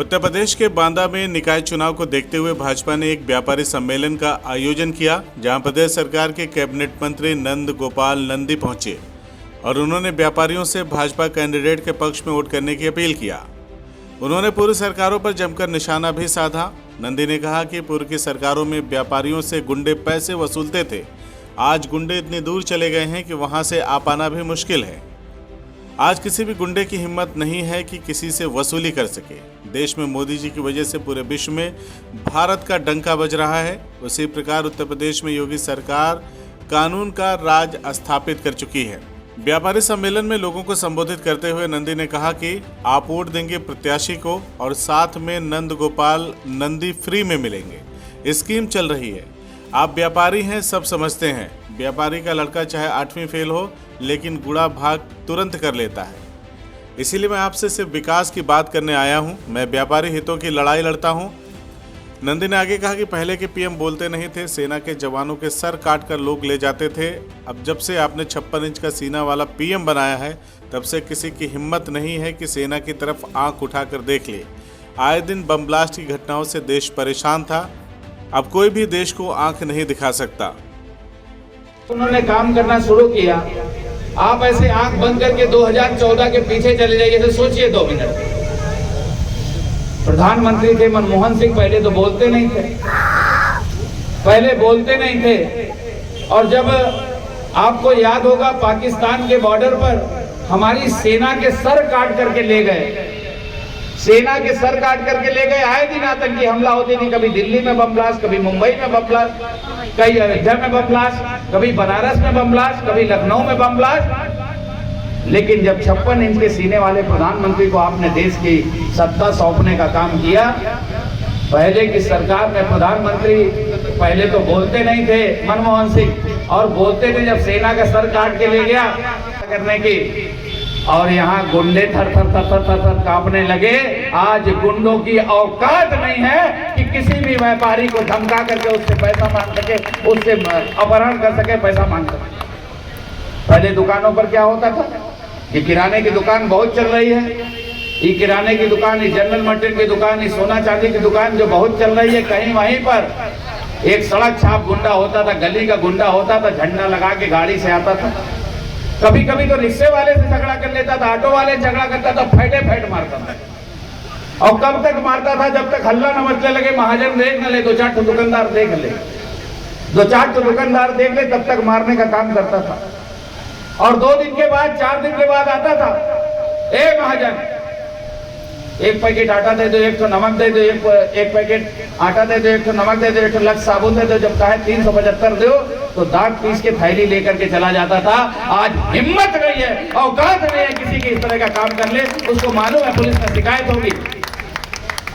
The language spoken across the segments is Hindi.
उत्तर प्रदेश के बांदा में निकाय चुनाव को देखते हुए भाजपा ने एक व्यापारी सम्मेलन का आयोजन किया, जहां प्रदेश सरकार के कैबिनेट मंत्री नंद गोपाल नंदी पहुंचे और उन्होंने व्यापारियों से भाजपा कैंडिडेट के पक्ष में वोट करने की अपील किया। उन्होंने पूर्व सरकारों पर जमकर निशाना भी साधा। नंदी ने कहा कि पूर्व की सरकारों में व्यापारियों से गुंडे पैसे वसूलते थे, आज गुंडे इतनी दूर चले गए हैं कि वहां से आ पाना भी मुश्किल है। आज किसी भी गुंडे की हिम्मत नहीं है कि किसी से वसूली कर सके। देश में मोदी जी की वजह से पूरे विश्व में भारत का डंका बज रहा है। उसी प्रकार उत्तर प्रदेश में योगी सरकार कानून का राज स्थापित कर चुकी है। व्यापारी सम्मेलन में लोगों को संबोधित करते हुए नंदी ने कहा कि आप वोट देंगे प्रत्याशी को और साथ में नंद गोपाल नंदी फ्री में मिलेंगे। स्कीम चल रही है। आप व्यापारी हैं, सब समझते हैं। व्यापारी का लड़का चाहे 8वीं फेल हो, लेकिन गुड़ा भाग तुरंत कर लेता है। इसीलिए मैं आपसे सिर्फ विकास की बात करने आया हूं। मैं व्यापारी हितों की लड़ाई लड़ता हूं। नंदी ने आगे कहा कि पहले के पीएम बोलते नहीं थे, सेना के जवानों के सर काट कर लोग ले जाते थे। अब जब से आपने 56 इंच का सीना वाला पीएम बनाया है, तब से किसी की हिम्मत नहीं है कि सेना की तरफ आंख उठाकर देख ले। आए दिन बम ब्लास्ट की घटनाओं से देश परेशान था। अब कोई भी देश को आंख नहीं दिखा सकता। उन्होंने काम करना शुरू किया। आप ऐसे आंख बंद करके 2014 के पीछे चले जाइए, तो सोचिए 2 मिनट। प्रधानमंत्री थे मनमोहन सिंह, पहले तो बोलते नहीं थे, और जब आपको याद होगा पाकिस्तान के बॉर्डर पर हमारी सेना के सर काट करके ले गए, आए दिन आतंकी हमला होती थी। कभी दिल्ली में बम ब्लास्ट, कभी मुंबई में बम ब्लास्ट, कभी अयोध्या में बम ब्लास्ट, कभी बनारस में बम ब्लास्ट, कभी लखनऊ में बम ब्लास्ट। लेकिन जब 56 इंच के सीने वाले प्रधानमंत्री को आपने देश की सत्ता सौंपने का काम किया, पहले की सरकार में प्रधानमंत्री पहले तो बोलते नहीं थे मनमोहन सिंह, और बोलते थे जब सेना का सर काट के ले गया करने की, और यहाँ गुंडे थर थर कांपने लगे। आज गुंडों की औकात नहीं है कि किसी भी व्यापारी को धमका करके उससे पैसा मांग सके, उससे अपहरण कर सके, पैसा मांग सके। पहले दुकानों पर क्या होता था? ये किराने की दुकान बहुत चल रही है, ये किराने की दुकान, ये जनरल मर्चेंट की दुकान, ये सोना चांदी की दुकान जो बहुत चल रही है, कहीं वहीं पर एक सड़क छाप गुंडा होता था, गली का गुंडा होता था, झंडा लगा के गाड़ी से आता था। कभी कभी तो रिक्शे वाले से झगड़ा कर लेता था, ऑटो वाले झगड़ा करता था, फेंट मारता था। और कब तक मारता था? जब तक हल्ला न मचने लगे, महाजन देख न ले, 2-4 दुकानदार देख ले, 2-4 दुकानदार देख ले, तब तक मारने का काम करता था। और 2 दिन के बाद, 4 दिन के बाद आता था, ए महाजन, 1 पैकेट आटा दे दो, 1 तो नमक दे दो, 1 पैकेट आटा दे दो, 1 तो नमक दे दो, 1 तो लक्स साबुन दे दो। जब कहे 375 दो, तो दाग पीस के थैली लेकर के चला जाता था। आज हिम्मत नहीं है, औकात नहीं है किसी की इस तरह का काम कर ले। उसको मालूम है पुलिस में शिकायत होगी।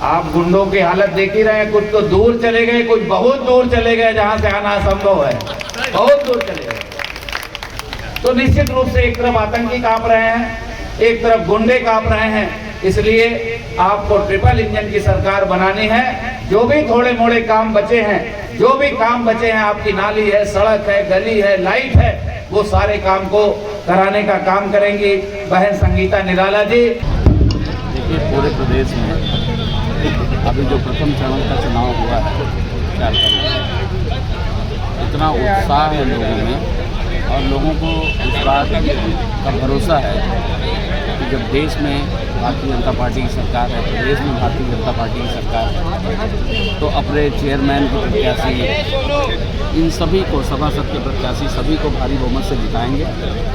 आप गुंडों की हालत देख ही रहे हैं। कुछ तो दूर चले गए, कुछ बहुत दूर चले गए, जहां से आना असंभव है, बहुत दूर चले गए। तो निश्चित रूप से एक तरफ आतंकी कांप रहे हैं, एक तरफ गुंडे कांप रहे हैं। इसलिए आपको ट्रिपल इंजन की सरकार बनानी है। जो भी थोड़े मोड़े काम बचे हैं, आपकी नाली है, सड़क है, गली है, लाइट है, वो सारे काम को कराने का काम करेंगी बहन संगीता निराला जी। देखिए, पूरे प्रदेश में अभी जो प्रथम चरण का चुनाव हुआ है, इतना उत्साह है लोगों में, और लोगों को इस बात का भरोसा है कि जब देश में भारतीय जनता पार्टी की सरकार है, प्रदेश में भारतीय जनता पार्टी की सरकार है, तो अपने चेयरमैन के प्रत्याशी, इन सभी को, सभासद के प्रत्याशी, सभी को भारी बहुमत से जिताएंगे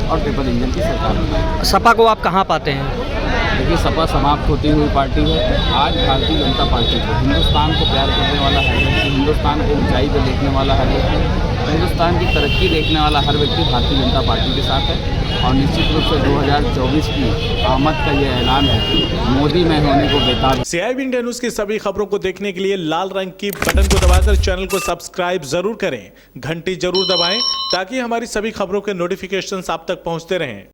और ट्रिपल इंजन की सरकार बनाएंगे। सपा को आप कहाँ पाते हैं? देखिए, सपा समाप्त होती हुई पार्टी है। आज भारतीय जनता पार्टी को, हिंदुस्तान को प्यार करने वाला हर व्यक्ति, हिंदुस्तान को ऊंचाई पर देखने वाला हर व्यक्ति, हिंदुस्तान की तरक्की देखने वाला हर व्यक्ति भारतीय जनता पार्टी के साथ है। और निश्चित रूप से 2024 की आमद का ये ऐलान है, मोदी में होने को बेताब। CIB इंडिया न्यूज की सभी खबरों को देखने के लिए लाल रंग की बटन को दबाकर चैनल को सब्सक्राइब जरूर करें, घंटी जरूर दबाएं, ताकि हमारी सभी खबरों के नोटिफिकेशन आप तक पहुंचते रहें।